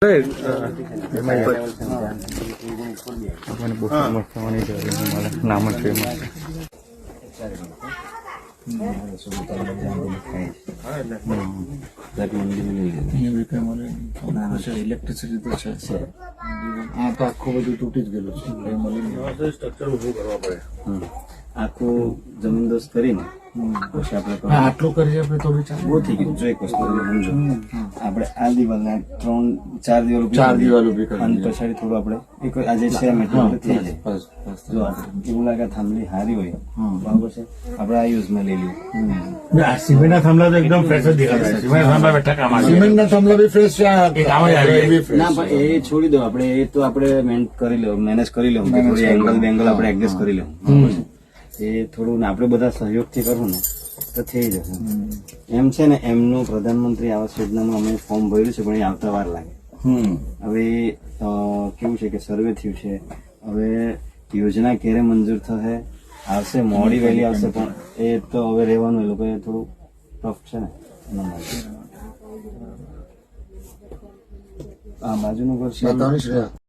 Electricity તો છે આ તો આખું બધું તૂટી જ ગયેલું છે સ્ટ્રક્ચર ઉભું કરવા પડે આખું જમીનદોસ્ત કરીને પછી આપણે આટલું કરીએ આપણે તો બહુ થઈ ગયું. જો એક વસ્તુ સમજો, આપણે આ દિવાલને 4 દિવાલ ઉભી કરી અને પછાડી થોડું આપણે એક આજે છે મીટર થઈ જાય. જો એવું લાગે થાંભલી હારી હોય બરાબર છે, આપણે આ યુઝમાં લઈ લઈએ. સિમેન્ટના થાંભલા તો એકદમ ફ્રેશ જ દેખાય. સિમેન્ટના થાંભલા બી ફ્રેશ છે. ના પણ એ છોડી દો, આપણે એ તો આપણે મેનેજ કરી લેવું, થોડી એંગલ આપણે એડજસ્ટ કરી લેવું. એ થોડું આપણે બધા સહયોગથી કરવું ને તો થઈ જશે. એમ છે ને, એમનું પ્રધાનમંત્રી આવાસ યોજનામાં અમે ફોર્મ ભર્યું છે, પણ એ આવતા વાર લાગે. હવે કેવું છે કે સર્વે થયું છે, હવે યોજના ક્યારે મંજૂર થશે, આવશે મોડી વહેલી આવશે, પણ એ તો હવે રહેવાનું. એ લોકો થોડું ટફ છે ને એના માટે. આ બાજુનું ઘર છે